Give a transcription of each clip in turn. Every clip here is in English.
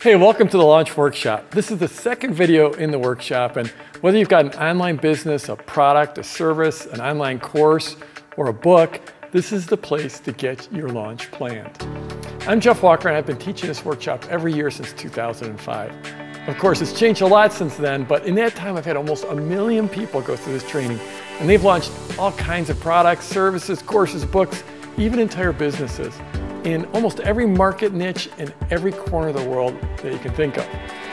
Hey, welcome to the Launch Workshop. This is the second video in the workshop, and whether you've got an online business, a product, a service, an online course, or a book, this is the place to get your launch planned. I'm Jeff Walker, and I've been teaching this workshop every year since 2005. Of course, it's changed a lot since then, but in that time, I've had almost 1 million people go through this training, and they've launched all kinds of products, services, courses, books, even entire businesses, in almost every market niche in every corner of the world that you can think of.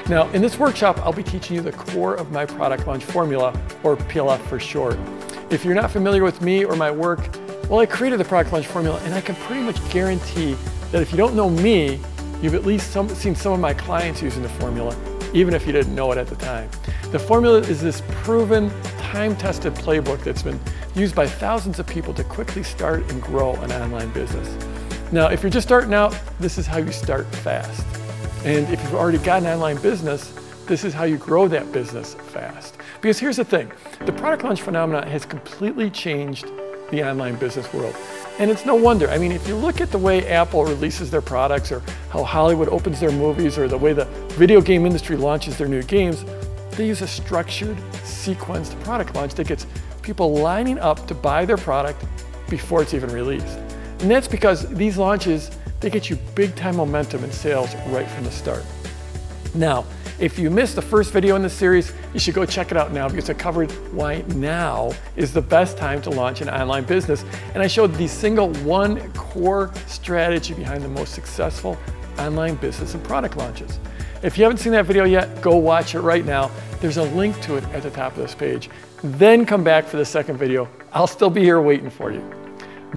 Now, in this workshop, I'll be teaching you the core of my product launch formula, or PLF for short. If you're not familiar with me or my work, well, I created the product launch formula, and I can pretty much guarantee that if you don't know me, you've at least seen some of my clients using the formula, even if you didn't know it at the time. The formula is this proven, time-tested playbook that's been used by thousands of people to quickly start and grow an online business. Now, if you're just starting out, this is how you start fast. And if you've already got an online business, this is how you grow that business fast. Because here's the thing, the product launch phenomenon has completely changed the online business world. And it's no wonder. I mean, if you look at the way Apple releases their products, or how Hollywood opens their movies, or the way the video game industry launches their new games, they use a structured, sequenced product launch that gets people lining up to buy their product before it's even released. And that's because these launches, they get you big time momentum and sales right from the start. Now, if you missed the first video in this series, you should go check it out now, because I covered why now is the best time to launch an online business. And I showed the single one core strategy behind the most successful online business and product launches. If you haven't seen that video yet, go watch it right now. There's a link to it at the top of this page. Then come back for the second video. I'll still be here waiting for you.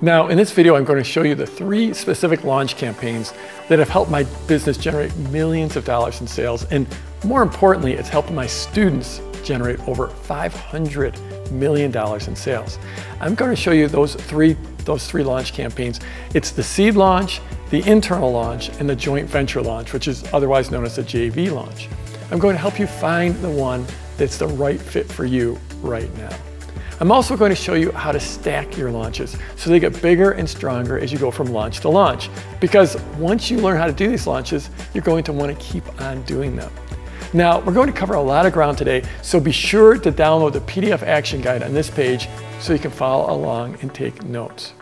Now, in this video, I'm going to show you the 3 specific launch campaigns that have helped my business generate millions of dollars in sales. And more importantly, it's helped my students generate over $500 million in sales. I'm going to show you those three launch campaigns. It's the seed launch, the internal launch, and the joint venture launch, which is otherwise known as the JV launch. I'm going to help you find the one that's the right fit for you right now. I'm also going to show you how to stack your launches so they get bigger and stronger as you go from launch to launch. Because once you learn how to do these launches, you're going to want to keep on doing them. Now, we're going to cover a lot of ground today, so be sure to download the PDF action guide on this page so you can follow along and take notes.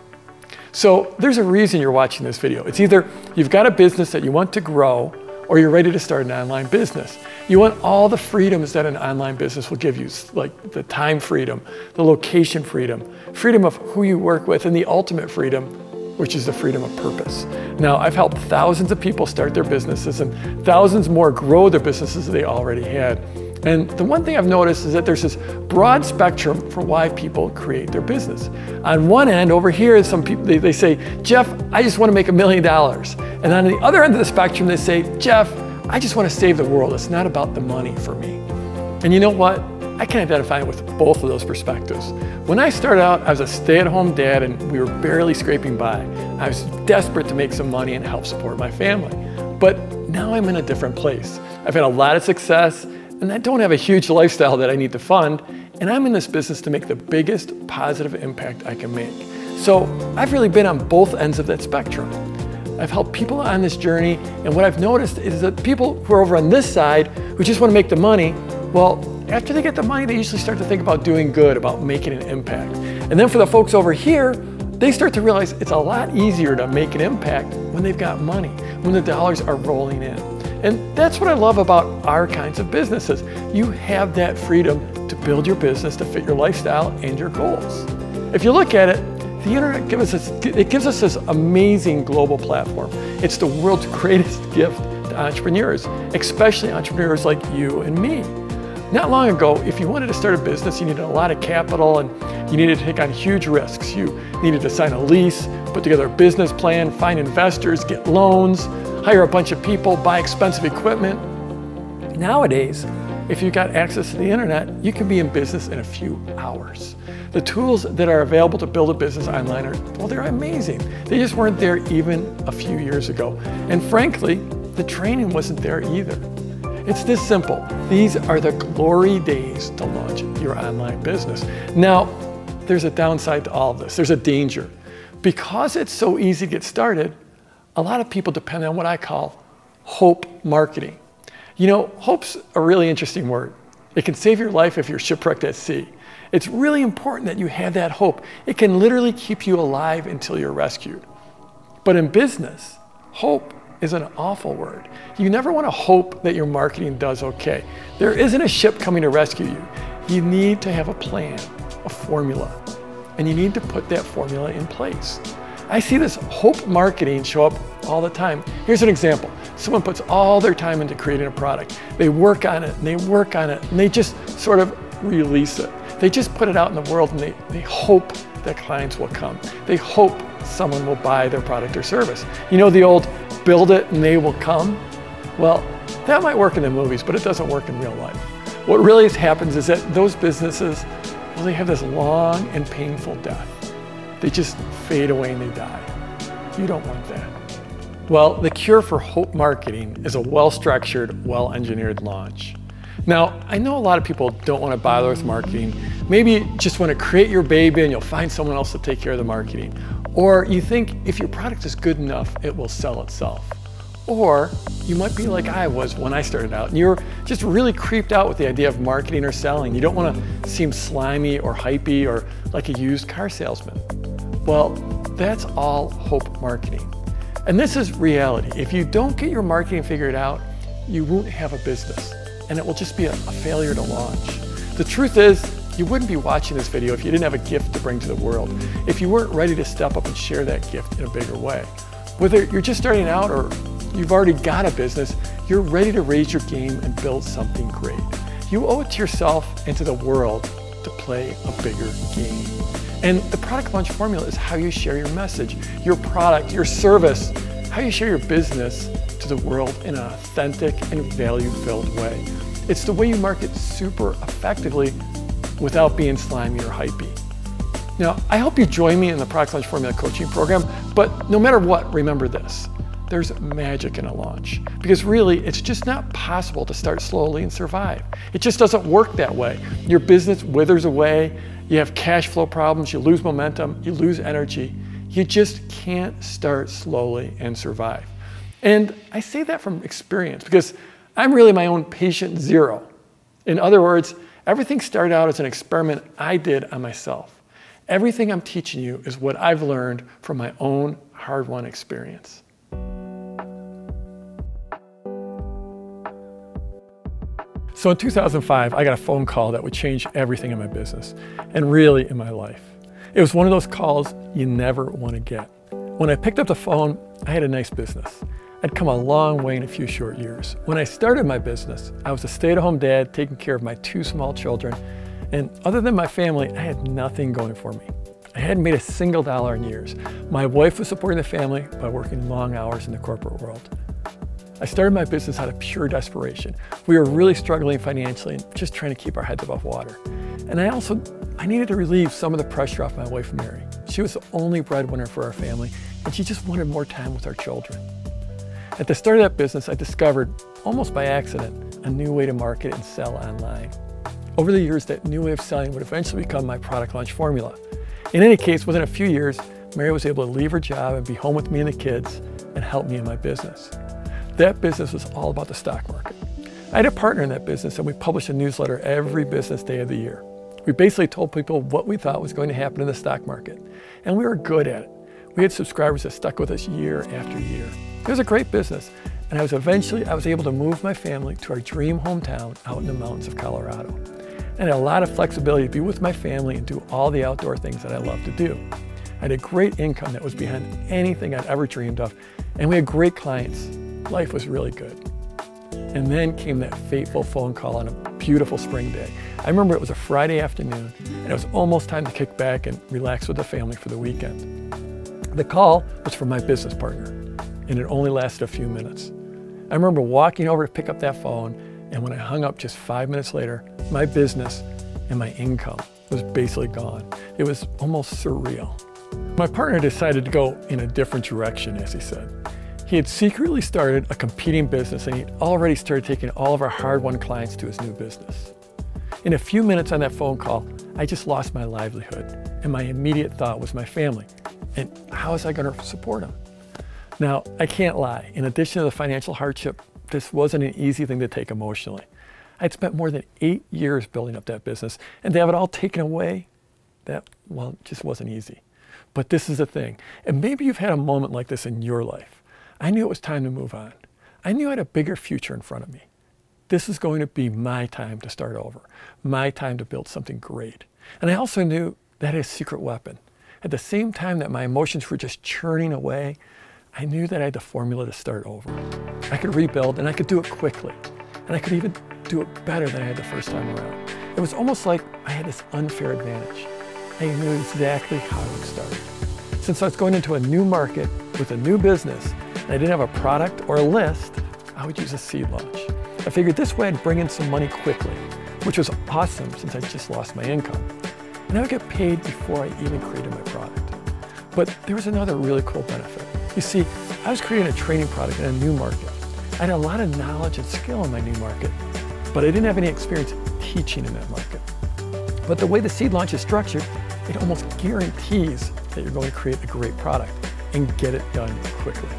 So there's a reason you're watching this video. It's either you've got a business that you want to grow, or you're ready to start an online business. You want all the freedoms that an online business will give you, like the time freedom, the location freedom, freedom of who you work with, and the ultimate freedom, which is the freedom of purpose. Now, I've helped thousands of people start their businesses and thousands more grow their businesses they already had. And the one thing I've noticed is that there's this broad spectrum for why people create their business. On one end, over here, some people, they say, Jeff, I just want to make $1 million. And on the other end of the spectrum, they say, Jeff, I just want to save the world. It's not about the money for me. And you know what? I can identify with both of those perspectives. When I started out, I was a stay-at-home dad, and we were barely scraping by. I was desperate to make some money and help support my family. But now I'm in a different place. I've had a lot of success, and I don't have a huge lifestyle that I need to fund, and I'm in this business to make the biggest positive impact I can make. So I've really been on both ends of that spectrum. I've helped people on this journey, and what I've noticed is that people who are over on this side, who just want to make the money, well, after they get the money, they usually start to think about doing good, about making an impact. And then for the folks over here, they start to realize it's a lot easier to make an impact when they've got money, when the dollars are rolling in. And that's what I love about our kinds of businesses. You have that freedom to build your business to fit your lifestyle and your goals. If you look at it, the internet gives us this amazing global platform. It's the world's greatest gift to entrepreneurs, especially entrepreneurs like you and me. Not long ago, if you wanted to start a business, you needed a lot of capital, and you needed to take on huge risks. You needed to sign a lease, put together a business plan, find investors, get loans, hire a bunch of people, buy expensive equipment. Nowadays, if you've got access to the internet, you can be in business in a few hours. The tools that are available to build a business online are, well, they're amazing. They just weren't there even a few years ago. And frankly, the training wasn't there either. It's this simple. These are the glory days to launch your online business. Now, there's a downside to all of this. There's a danger. Because it's so easy to get started, a lot of people depend on what I call hope marketing. You know, hope's a really interesting word. It can save your life if you're shipwrecked at sea. It's really important that you have that hope. It can literally keep you alive until you're rescued. But in business, hope is an awful word. You never want to hope that your marketing does okay. There isn't a ship coming to rescue you. You need to have a plan, a formula, and you need to put that formula in place. I see this hope marketing show up all the time. Here's an example. Someone puts all their time into creating a product. They work on it, and they work on it, and they just sort of release it. They just put it out in the world, and they hope that clients will come. They hope someone will buy their product or service. You know the old build it and they will come? Well, that might work in the movies, but it doesn't work in real life. What really happens is that those businesses, well, they have this long and painful death. They just fade away and they die. You don't want that. Well, the cure for hope marketing is a well-structured, well-engineered launch. Now, I know a lot of people don't want to bother with marketing. Maybe you just want to create your baby and you'll find someone else to take care of the marketing. Or you think if your product is good enough, it will sell itself. Or you might be like I was when I started out, and you're just really creeped out with the idea of marketing or selling. You don't want to seem slimy or hypey or like a used car salesman. Well, that's all hope marketing. And this is reality. If you don't get your marketing figured out, you won't have a business, and it will just be a failure to launch. The truth is, you wouldn't be watching this video if you didn't have a gift to bring to the world, if you weren't ready to step up and share that gift in a bigger way. Whether you're just starting out or you've already got a business, you're ready to raise your game and build something great. You owe it to yourself and to the world to play a bigger game. And the product launch formula is how you share your message, your product, your service, how you share your business to the world in an authentic and value-filled way. It's the way you market super effectively without being slimy or hypey. Now, I hope you join me in the Product Launch Formula coaching program, but no matter what, remember this. There's magic in a launch, because really it's just not possible to start slowly and survive. It just doesn't work that way. Your business withers away, you have cash flow problems, you lose momentum, you lose energy. You just can't start slowly and survive. And I say that from experience because I'm really my own patient zero. In other words, everything started out as an experiment I did on myself. Everything I'm teaching you is what I've learned from my own hard-won experience. So in 2005, I got a phone call that would change everything in my business and really in my life. It was one of those calls you never want to get. When I picked up the phone, I had a nice business. I'd come a long way in a few short years. When I started my business, I was a stay-at-home dad taking care of my 2 small children. And other than my family, I had nothing going for me. I hadn't made a single dollar in years. My wife was supporting the family by working long hours in the corporate world. I started my business out of pure desperation. We were really struggling financially and just trying to keep our heads above water. And I needed to relieve some of the pressure off my wife, Mary. She was the only breadwinner for our family, and she just wanted more time with our children. At the start of that business, I discovered, almost by accident, a new way to market and sell online. Over the years, that new way of selling would eventually become my product launch formula. In any case, within a few years, Mary was able to leave her job and be home with me and the kids and help me in my business. That business was all about the stock market. I had a partner in that business, and we published a newsletter every business day of the year. We basically told people what we thought was going to happen in the stock market, and we were good at it. We had subscribers that stuck with us year after year. It was a great business, and I was able to move my family to our dream hometown out in the mountains of Colorado. And I had a lot of flexibility to be with my family and do all the outdoor things that I love to do. I had a great income that was behind anything I'd ever dreamed of, and we had great clients. Life was really good. And then came that fateful phone call on a beautiful spring day. I remember it was a Friday afternoon, and it was almost time to kick back and relax with the family for the weekend. The call was from my business partner, and it only lasted a few minutes. I remember walking over to pick up that phone, and when I hung up just 5 minutes later, my business and my income was basically gone. It was almost surreal. My partner decided to go in a different direction, as he said. He had secretly started a competing business, and he'd already started taking all of our hard-won clients to his new business. In a few minutes on that phone call, I just lost my livelihood, and my immediate thought was my family. And how was I going to support them? Now, I can't lie. In addition to the financial hardship, this wasn't an easy thing to take emotionally. I'd spent more than 8 years building up that business, and to have it all taken away, that, well, just wasn't easy. But this is the thing, and maybe you've had a moment like this in your life. I knew it was time to move on. I knew I had a bigger future in front of me. This is going to be my time to start over, my time to build something great. And I also knew that I had a secret weapon. At the same time that my emotions were just churning away, I knew that I had the formula to start over. I could rebuild, and I could do it quickly. And I could even do it better than I had the first time around. It was almost like I had this unfair advantage. I knew exactly how to start. Since I was going into a new market with a new business, and I didn't have a product or a list, I would use a seed launch. I figured this way I'd bring in some money quickly, which was awesome since I just lost my income. And I would get paid before I even created my product. But there was another really cool benefit. You see, I was creating a training product in a new market. I had a lot of knowledge and skill in my new market, but I didn't have any experience teaching in that market. But the way the seed launch is structured, it almost guarantees that you're going to create a great product and get it done quickly.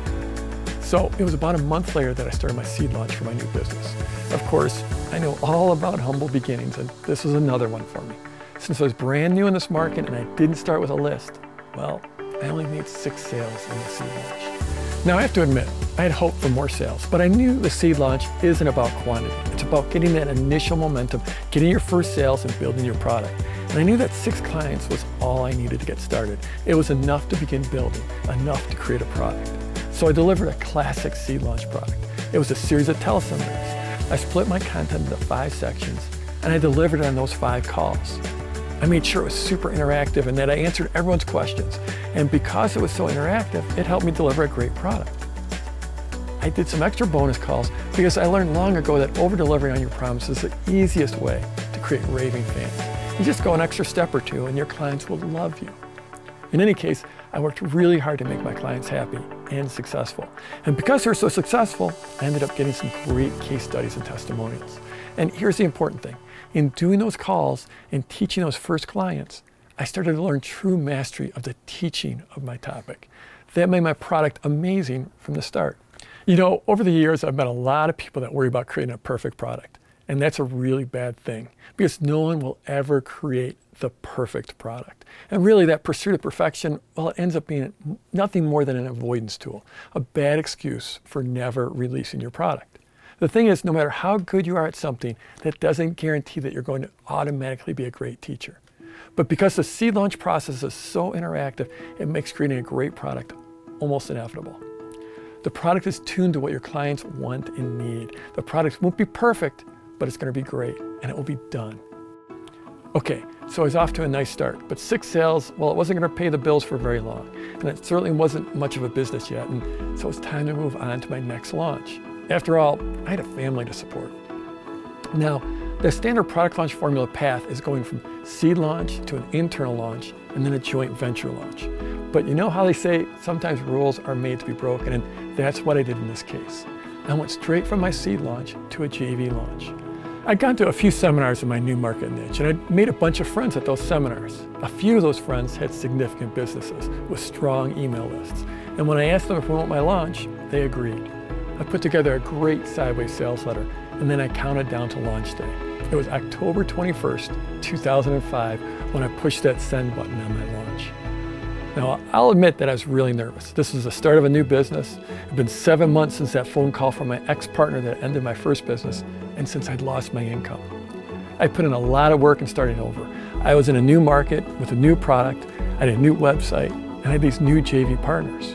So it was about a month later that I started my seed launch for my new business. Of course, I know all about humble beginnings, and this was another one for me. Since I was brand new in this market and I didn't start with a list, well, I only made 6 sales in the seed launch. Now I have to admit, I had hoped for more sales, but I knew the seed launch isn't about quantity. It's about getting that initial momentum, getting your first sales and building your product. And I knew that 6 clients was all I needed to get started. It was enough to begin building, enough to create a product. So I delivered a classic seed launch product. It was a series of teleseminars. I split my content into 5 sections, and I delivered on those 5 calls. I made sure it was super interactive and that I answered everyone's questions. And because it was so interactive, it helped me deliver a great product. I did some extra bonus calls because I learned long ago that over-delivering on your promises is the easiest way to create raving fans. You just go an extra step or 2 and your clients will love you. In any case, I worked really hard to make my clients happy and successful. And because they were so successful, I ended up getting some great case studies and testimonials. And here's the important thing. In doing those calls and teaching those first clients, I started to learn true mastery of the teaching of my topic. That made my product amazing from the start. You know, over the years, I've met a lot of people that worry about creating a perfect product. And that's a really bad thing because no one will ever create the perfect product. And really that pursuit of perfection, well, it ends up being nothing more than an avoidance tool, a bad excuse for never releasing your product. The thing is, no matter how good you are at something, that doesn't guarantee that you're going to automatically be a great teacher. But because the seed launch process is so interactive, it makes creating a great product almost inevitable. The product is tuned to what your clients want and need. The product won't be perfect, but it's going to be great, and it will be done. Okay, so I was off to a nice start, but 6 sales, well, it wasn't going to pay the bills for very long, and it certainly wasn't much of a business yet, and so it was time to move on to my next launch. After all, I had a family to support. Now, the standard product launch formula path is going from seed launch to an internal launch and then a joint venture launch. But you know how they say sometimes rules are made to be broken, and that's what I did in this case. I went straight from my seed launch to a JV launch. I'd gone to a few seminars in my new market niche, and I'd made a bunch of friends at those seminars. A few of those friends had significant businesses with strong email lists. And when I asked them to promote my launch, they agreed. I put together a great sideways sales letter, and then I counted down to launch day. It was October 21st, 2005, when I pushed that send button on my launch. Now, I'll admit that I was really nervous. This was the start of a new business. It's been 7 months since that phone call from my ex-partner that ended my first business, and since I'd lost my income. I put in a lot of work in starting over. I was in a new market with a new product, I had a new website, and I had these new JV partners.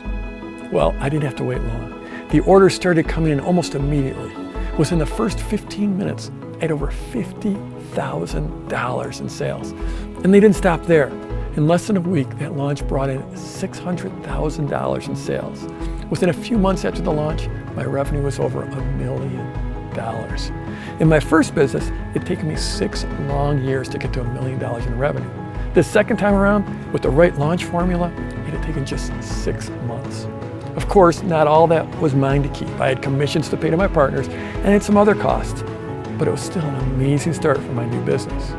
Well, I didn't have to wait long. The orders started coming in almost immediately. Within the first 15 minutes, I had over $50,000 in sales. And they didn't stop there. In less than a week, that launch brought in $600,000 in sales. Within a few months after the launch, my revenue was over $1 million. In my first business, it had taken me 6 long years to get to $1 million in revenue. The second time around, with the right launch formula, it had taken just 6 months. Of course, not all that was mine to keep. I had commissions to pay to my partners and had some other costs, but it was still an amazing start for my new business.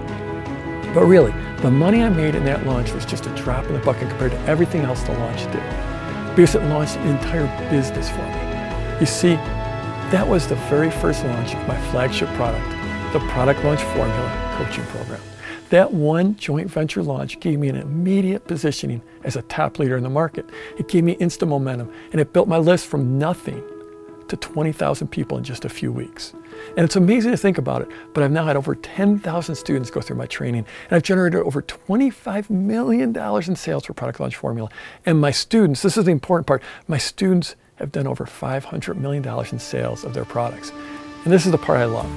But really, the money I made in that launch was just a drop in the bucket compared to everything else the launch did. because it launched an entire business for me. You see, that was the very first launch of my flagship product, the Product Launch Formula Coaching Program. That one joint venture launch gave me an immediate positioning as a top leader in the market. It gave me instant momentum, and it built my list from nothing to 20,000 people in just a few weeks. And it's amazing to think about it, but I've now had over 10,000 students go through my training, and I've generated over $25 million in sales for Product Launch Formula. And my students, this is the important part, my students have done over $500 million in sales of their products. And this is the part I love.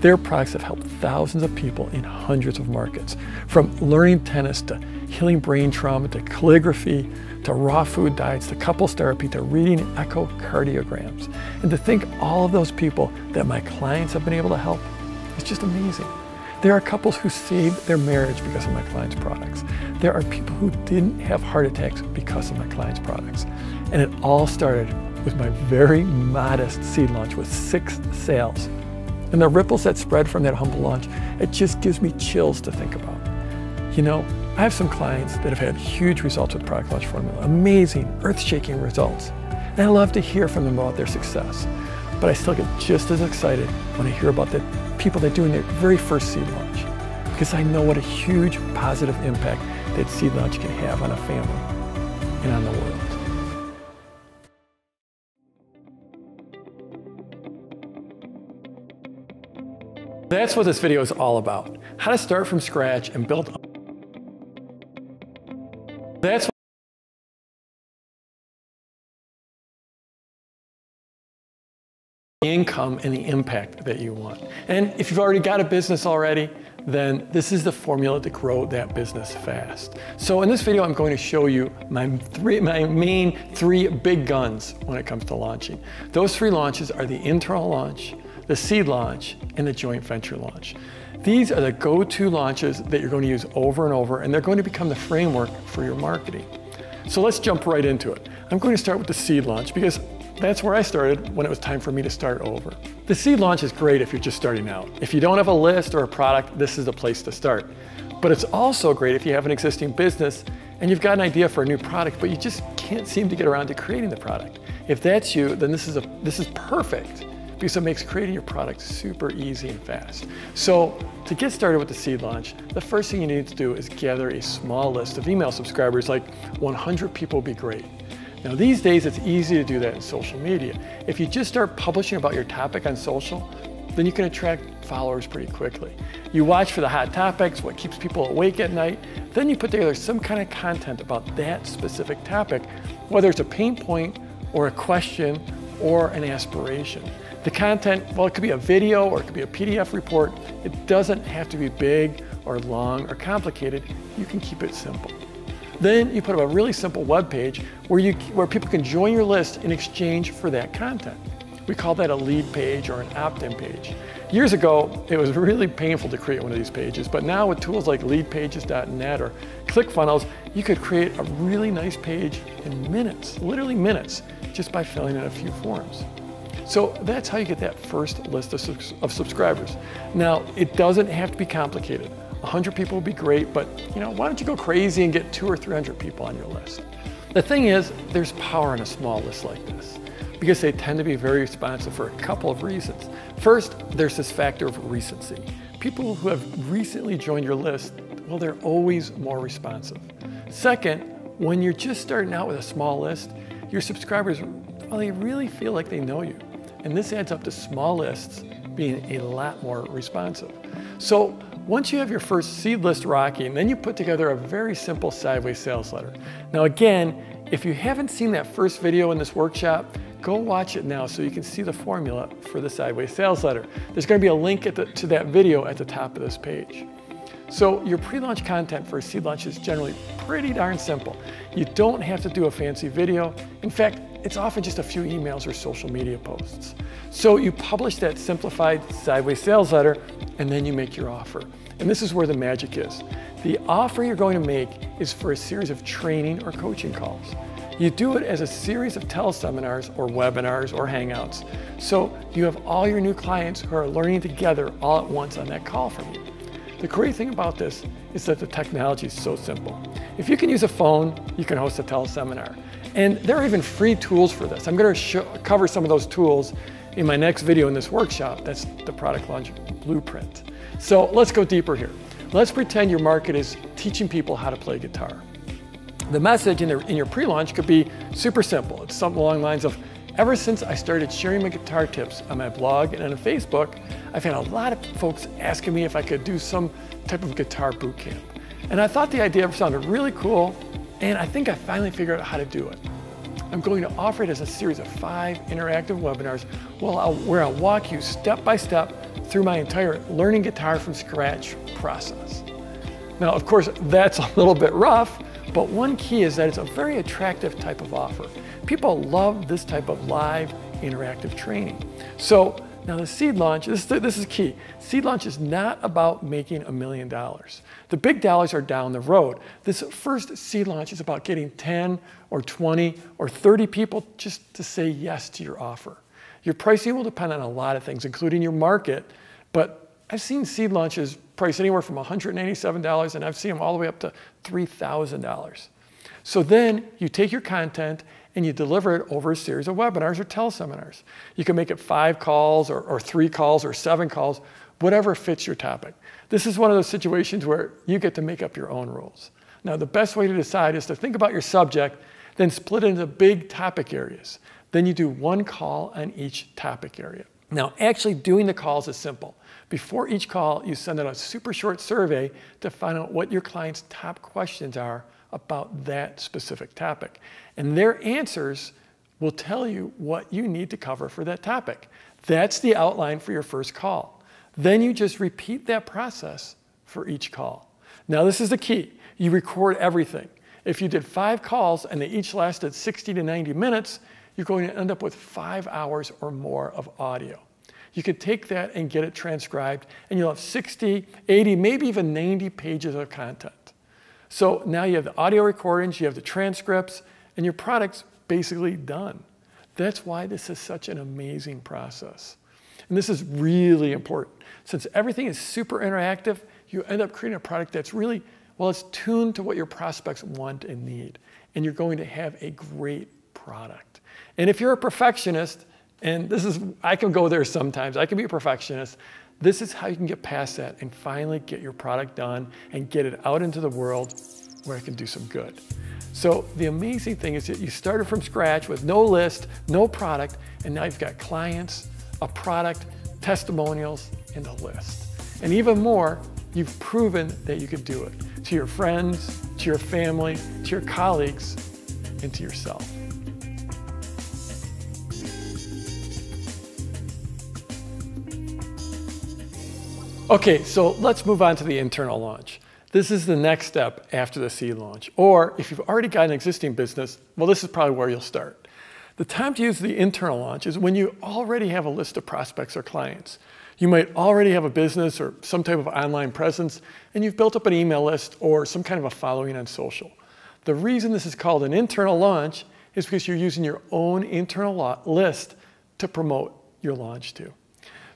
Their products have helped thousands of people in hundreds of markets, from learning tennis to healing brain trauma to calligraphy to raw food diets to couples therapy to reading echocardiograms. And to think all of those people that my clients have been able to help is just amazing. There are couples who saved their marriage because of my clients' products. There are people who didn't have heart attacks because of my clients' products. And it all started with my very modest seed launch with 6 sales. And the ripples that spread from that humble launch, it just gives me chills to think about. You know, I have some clients that have had huge results with Product Launch Formula, amazing, earth-shaking results. And I love to hear from them about their success. But I still get just as excited when I hear about the people that are doing their very first seed launch, because I know what a huge positive impact that seed launch can have on a family and on the world. That's what this video is all about. How to start from scratch and build. That's the income and the impact that you want. And if you've already got a business already, then this is the formula to grow that business fast. So in this video, I'm going to show you my main 3 big guns when it comes to launching. Those 3 launches are the internal launch, the seed launch, and the joint venture launch. These are the go-to launches that you're going to use over and over, and they're going to become the framework for your marketing. So let's jump right into it. I'm going to start with the seed launch because that's where I started when it was time for me to start over. The seed launch is great if you're just starting out. If you don't have a list or a product, this is the place to start. But it's also great if you have an existing business and you've got an idea for a new product, but you just can't seem to get around to creating the product. If that's you, then this is perfect, because it makes creating your product super easy and fast. So to get started with the seed launch, the first thing you need to do is gather a small list of email subscribers, like 100 people would be great. Now these days it's easy to do that in social media. If you just start publishing about your topic on social, then you can attract followers pretty quickly. You watch for the hot topics, what keeps people awake at night, then you put together some kind of content about that specific topic, whether it's a pain point or a question or an aspiration. The content, well, it could be a video or it could be a PDF report. It doesn't have to be big or long or complicated. You can keep it simple. Then you put up a really simple web page where people can join your list in exchange for that content. We call that a lead page or an opt-in page. Years ago, it was really painful to create one of these pages, but now with tools like leadpages.net or ClickFunnels, you could create a really nice page in minutes, literally minutes, just by filling in a few forms. So that's how you get that first list of subscribers. Now, it doesn't have to be complicated. 100 people would be great, but why don't you go crazy and get 200 or 300 people on your list? The thing is, there's power in a small list like this, because they tend to be very responsive for a couple of reasons. First, there's this factor of recency. People who have recently joined your list, well, they're always more responsive. Second, when you're just starting out with a small list, your subscribers, well, they really feel like they know you. And this adds up to small lists being a lot more responsive. So once you have your first seed list rocking, then you put together a very simple sideways sales letter. Now again, if you haven't seen that first video in this workshop, go watch it now so you can see the formula for the sideways sales letter. There's going to be a link to that video at the top of this page. So your pre-launch content for a seed launch is generally pretty darn simple. You don't have to do a fancy video. In fact, it's often just a few emails or social media posts. So you publish that simplified sideways sales letter, and then you make your offer. And this is where the magic is. The offer you're going to make is for a series of training or coaching calls. You do it as a series of teleseminars or webinars or hangouts. So you have all your new clients who are learning together all at once on that call from you. The great thing about this is that the technology is so simple. If you can use a phone, you can host a teleseminar. And there are even free tools for this. I'm going to cover some of those tools in my next video in this workshop. That's the product launch blueprint. So let's go deeper here. Let's pretend your market is teaching people how to play guitar. The message in your pre-launch could be super simple. It's something along the lines of, ever since I started sharing my guitar tips on my blog and on Facebook, I've had a lot of folks asking me if I could do some type of guitar boot camp. And I thought the idea sounded really cool, and I think I finally figured out how to do it. I'm going to offer it as a series of 5 interactive webinars where I'll walk you step by step through my entire learning guitar from scratch process. Now, of course, that's a little bit rough, but one key is that it's a very attractive type of offer. People love this type of live interactive training. So now the seed launch, this is key. Seed launch is not about making $1 million. The big dollars are down the road. This first seed launch is about getting 10 or 20 or 30 people just to say yes to your offer. Your pricing will depend on a lot of things, including your market, but I've seen seed launches priced anywhere from $187, and I've seen them all the way up to $3,000. So then you take your content and you deliver it over a series of webinars or teleseminars. You can make it 5 calls or 3 calls or 7 calls, whatever fits your topic. This is one of those situations where you get to make up your own rules. Now, the best way to decide is to think about your subject, then split it into big topic areas. Then you do 1 call on each topic area. Now, actually doing the calls is simple. Before each call, you send out a super short survey to find out what your client's top questions are about that specific topic. And their answers will tell you what you need to cover for that topic. That's the outline for your first call. Then you just repeat that process for each call. Now, this is the key. You record everything. If you did 5 calls and they each lasted 60 to 90 minutes, you're going to end up with 5 hours or more of audio. You could take that and get it transcribed, and you'll have 60, 80, maybe even 90 pages of content. So now you have the audio recordings, you have the transcripts, and your product's basically done. That's why this is such an amazing process. And this is really important. Since everything is super interactive, you end up creating a product that's really, well, it's tuned to what your prospects want and need. And you're going to have a great product. And if you're a perfectionist, and I can go there sometimes, I can be a perfectionist, this is how you can get past that and finally get your product done and get it out into the world where it can do some good. So the amazing thing is that you started from scratch with no list, no product, and now you've got clients, a product, testimonials, and a list. And even more, you've proven that you can do it to your friends, to your family, to your colleagues, and to yourself. Okay, so let's move on to the internal launch. This is the next step after the seed launch. Or if you've already got an existing business, well, this is probably where you'll start. The time to use the internal launch is when you already have a list of prospects or clients. You might already have a business or some type of online presence, and you've built up an email list or some kind of a following on social. The reason this is called an internal launch is because you're using your own internal list to promote your launch to.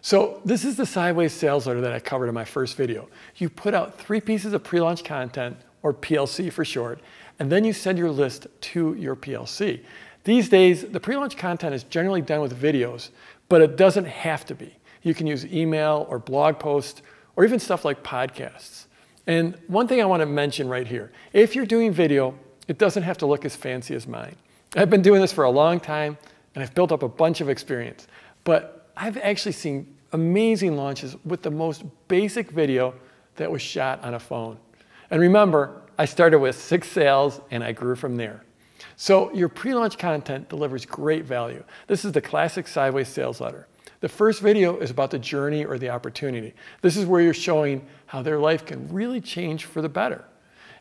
So this is the sideways sales letter that I covered in my first video. You put out 3 pieces of pre-launch content, or PLC for short, and then you send your list to your PLC. These days, the pre-launch content is generally done with videos, but it doesn't have to be. You can use email or blog posts, or even stuff like podcasts. And one thing I want to mention right here, if you're doing video, it doesn't have to look as fancy as mine. I've been doing this for a long time, and I've built up a bunch of experience. But I've actually seen amazing launches with the most basic video that was shot on a phone. And remember, I started with 6 sales and I grew from there. So your pre-launch content delivers great value. This is the classic sideways sales letter. The first video is about the journey or the opportunity. This is where you're showing how their life can really change for the better.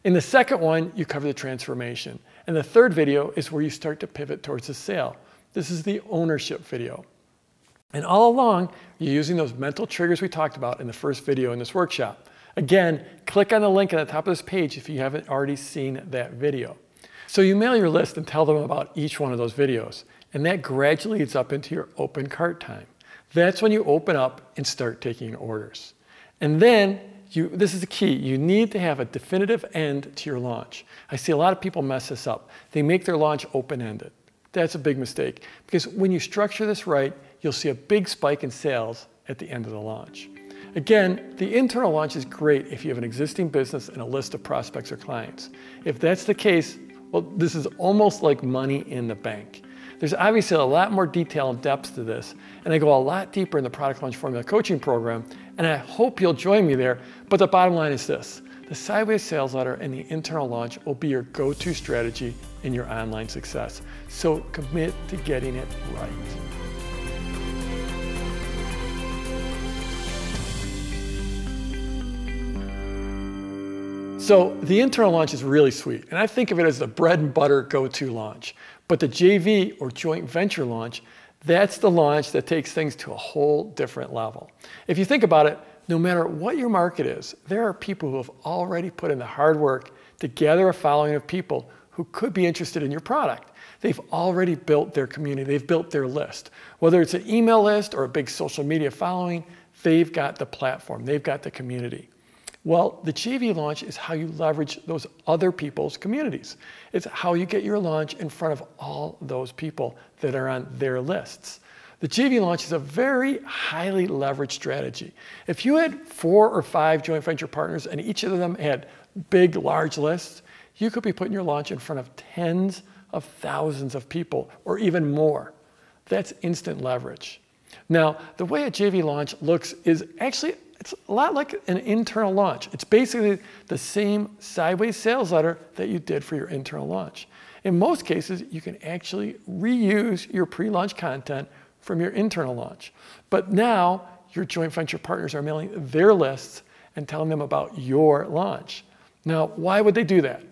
In the second one, you cover the transformation. And the third video is where you start to pivot towards the sale. This is the ownership video. And all along, you're using those mental triggers we talked about in the first video in this workshop. Again, click on the link on the top of this page if you haven't already seen that video. So you mail your list and tell them about each one of those videos. And that gradually leads up into your open cart time. That's when you open up and start taking orders. And then this is the key. You need to have a definitive end to your launch. I see a lot of people mess this up. They make their launch open-ended. That's a big mistake, because when you structure this right, you'll see a big spike in sales at the end of the launch. Again, the internal launch is great if you have an existing business and a list of prospects or clients. If that's the case, well, this is almost like money in the bank. There's obviously a lot more detail and depth to this, and I go a lot deeper in the Product Launch Formula coaching program, and I hope you'll join me there. But the bottom line is this: the sideways sales letter and the internal launch will be your go-to strategy in your online success. So commit to getting it right. So the internal launch is really sweet, and I think of it as the bread and butter go-to launch. But the JV or joint venture launch, that's the launch that takes things to a whole different level. If you think about it, no matter what your market is, there are people who have already put in the hard work to gather a following of people who could be interested in your product. They've already built their community, they've built their list. Whether it's an email list or a big social media following, they've got the platform, they've got the community. Well, the JV launch is how you leverage those other people's communities. It's how you get your launch in front of all those people that are on their lists. The JV launch is a very highly leveraged strategy. If you had 4 or 5 joint venture partners and each of them had big, large lists, you could be putting your launch in front of tens of thousands of people or even more. That's instant leverage. Now, the way a JV launch looks is actually, it's a lot like an internal launch. It's basically the same sideways sales letter that you did for your internal launch. In most cases, you can actually reuse your pre-launch content from your internal launch. But now your joint venture partners are mailing their lists and telling them about your launch. Now, why would they do that?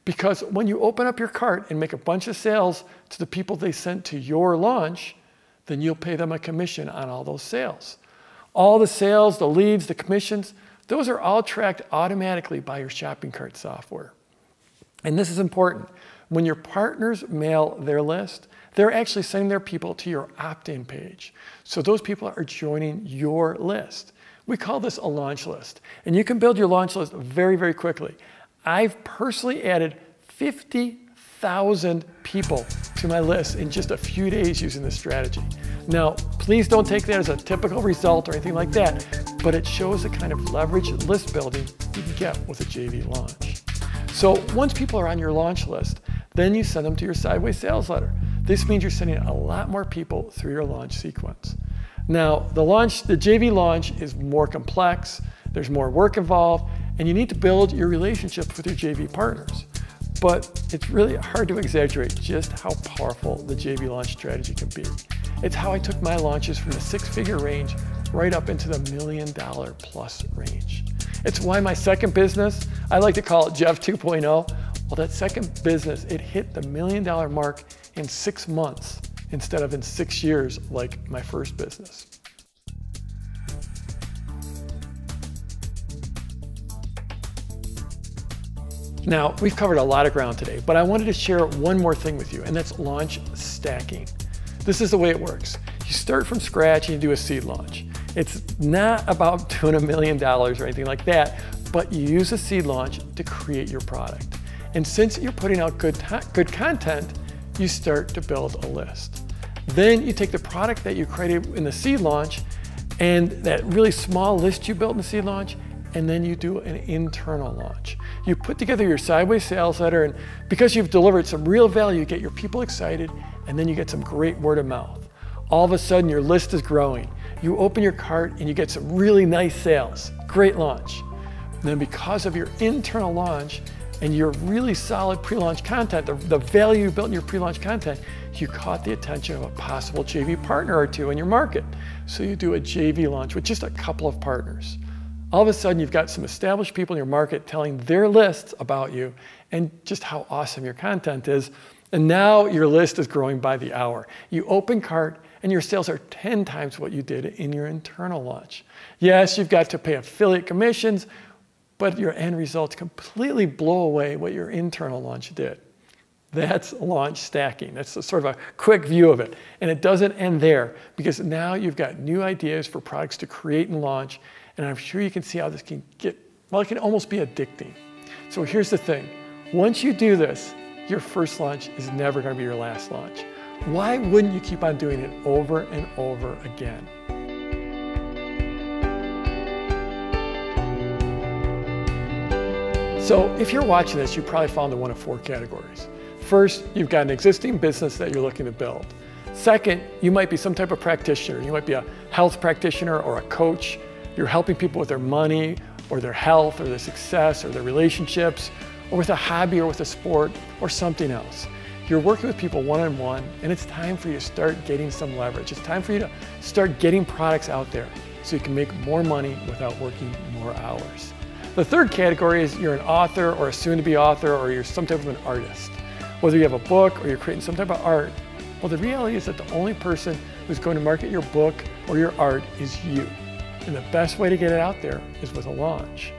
Because when you open up your cart and make a bunch of sales to the people they sent to your launch, then you'll pay them a commission on all those sales. All the sales, the leads, the commissions, those are all tracked automatically by your shopping cart software. And this is important. When your partners mail their list, they're actually sending their people to your opt-in page. So those people are joining your list. We call this a launch list. And you can build your launch list very, very quickly. I've personally added 50,000 people to my list in just a few days using this strategy. Now, please don't take that as a typical result or anything like that, but it shows the kind of leveraged list building you can get with a JV launch. So once people are on your launch list, then you send them to your sideways sales letter. This means you're sending a lot more people through your launch sequence. Now, the JV launch is more complex, there's more work involved, and you need to build your relationships with your JV partners. But it's really hard to exaggerate just how powerful the JV launch strategy can be. It's how I took my launches from the 6-figure range right up into the $1 million plus range. It's why my second business, I like to call it Jeff 2.0, well, that second business, it hit the $1 million mark in 6 months instead of in 6 years like my first business. Now, we've covered a lot of ground today, but I wanted to share one more thing with you, and that's launch stacking. This is the way it works. You start from scratch and you do a seed launch. It's not about doing $1 million or anything like that, but you use a seed launch to create your product. And since you're putting out good content, you start to build a list. Then you take the product that you created in the seed launch and that really small list you built in the seed launch, and then you do an internal launch. You put together your sideways sales letter, and because you've delivered some real value, you get your people excited, and then you get some great word of mouth. All of a sudden, your list is growing. You open your cart and you get some really nice sales. Great launch. And then because of your internal launch and your really solid pre-launch content, the value you built in your pre-launch content, you caught the attention of a possible JV partner or two in your market. So you do a JV launch with just a couple of partners. All of a sudden, you've got some established people in your market telling their lists about you and just how awesome your content is. And now your list is growing by the hour. You open cart and your sales are 10 times what you did in your internal launch. Yes, you've got to pay affiliate commissions, but your end results completely blow away what your internal launch did. That's launch stacking. That's sort of a quick view of it. And it doesn't end there, because now you've got new ideas for products to create and launch. And I'm sure you can see how this can get well, it can almost be addicting. So here's the thing. Once you do this, your first launch is never going to be your last launch. Why wouldn't you keep on doing it over and over again? So if you're watching this, you probably fall into one of 4 categories. First, you've got an existing business that you're looking to build. Second, you might be some type of practitioner. You might be a health practitioner or a coach. You're helping people with their money or their health or their success or their relationships or with a hobby or with a sport or something else. You're working with people one-on-one, and it's time for you to start getting some leverage. It's time for you to start getting products out there so you can make more money without working more hours. The third category is you're an author or a soon-to-be author, or you're some type of an artist. Whether you have a book or you're creating some type of art, well, the reality is that the only person who's going to market your book or your art is you. And the best way to get it out there is with a launch.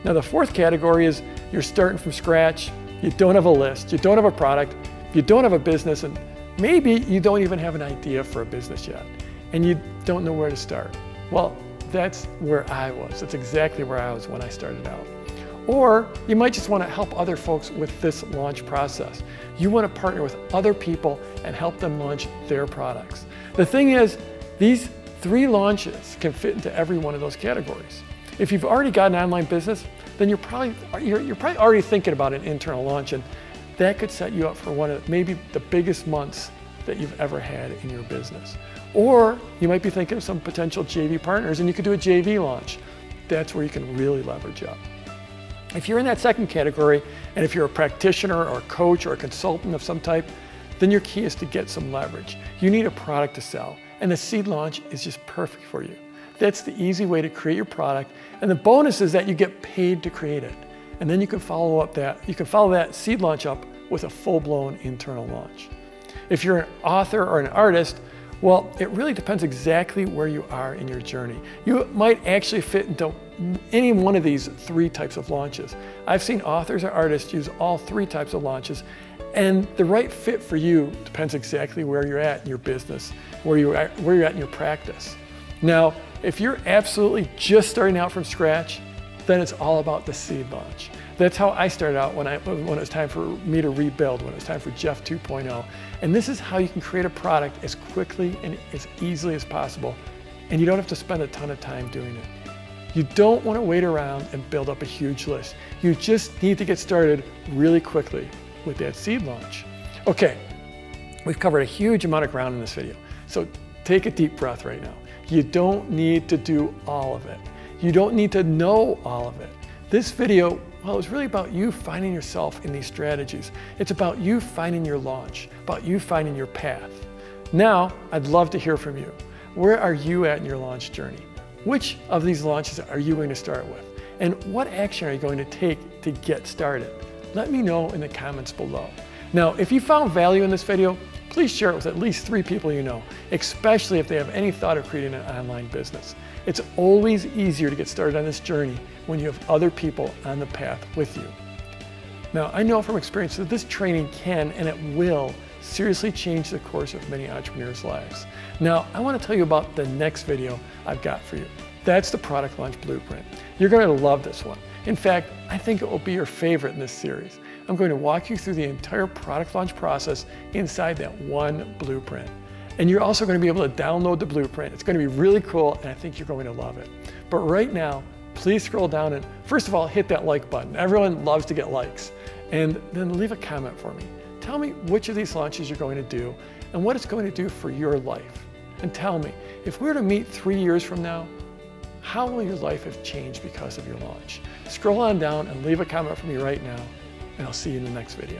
Now, the fourth category is you're starting from scratch. You don't have a list, you don't have a product, you don't have a business, and maybe you don't even have an idea for a business yet, and you don't know where to start. Well, that's where I was. That's exactly where I was when I started out. Or you might just want to help other folks with this launch process. You want to partner with other people and help them launch their products. The thing is, these 3 launches can fit into every one of those categories. If you've already got an online business, then you're probably already thinking about an internal launch, and that could set you up for one of maybe the biggest months that you've ever had in your business. Or you might be thinking of some potential JV partners, and you could do a JV launch. That's where you can really leverage up. If you're in that second category, and if you're a practitioner or a coach or a consultant of some type, then your key is to get some leverage. You need a product to sell, and the seed launch is just perfect for you. That's the easy way to create your product, and the bonus is that you get paid to create it. And then you can follow that seed launch up with a full-blown internal launch. If you're an author or an artist, well, it really depends exactly where you are in your journey. You might actually fit into any one of these 3 types of launches. I've seen authors or artists use all 3 types of launches, and the right fit for you depends exactly where you're at in your business, where you're at in your practice. Now, if you're absolutely just starting out from scratch, then it's all about the seed launch. That's how I started out when it was time for me to rebuild, when it was time for Jeff 2.0. And this is how you can create a product as quickly and as easily as possible, and you don't have to spend a ton of time doing it. You don't want to wait around and build up a huge list. You just need to get started really quickly with that seed launch. Okay, we've covered a huge amount of ground in this video, so take a deep breath right now. You don't need to do all of it. You don't need to know all of it. This video, well, it's really about you finding yourself in these strategies. It's about you finding your launch, about you finding your path. Now, I'd love to hear from you. Where are you at in your launch journey? Which of these launches are you going to start with? And what action are you going to take to get started? Let me know in the comments below. Now, if you found value in this video, please share it with at least 3 people you know, especially if they have any thought of creating an online business. It's always easier to get started on this journey when you have other people on the path with you. Now, I know from experience that this training can and it will seriously change the course of many entrepreneurs' lives. Now, I want to tell you about the next video I've got for you. That's the Product Launch Blueprint. You're going to love this one. In fact, I think it will be your favorite in this series. I'm going to walk you through the entire product launch process inside that one blueprint. And you're also going to be able to download the blueprint. It's going to be really cool, and I think you're going to love it. But right now, please scroll down and first of all, hit that like button. Everyone loves to get likes. And then leave a comment for me. Tell me which of these launches you're going to do and what it's going to do for your life. And tell me, if we were to meet 3 years from now, how will your life have changed because of your launch? Scroll on down and leave a comment for me right now, and I'll see you in the next video.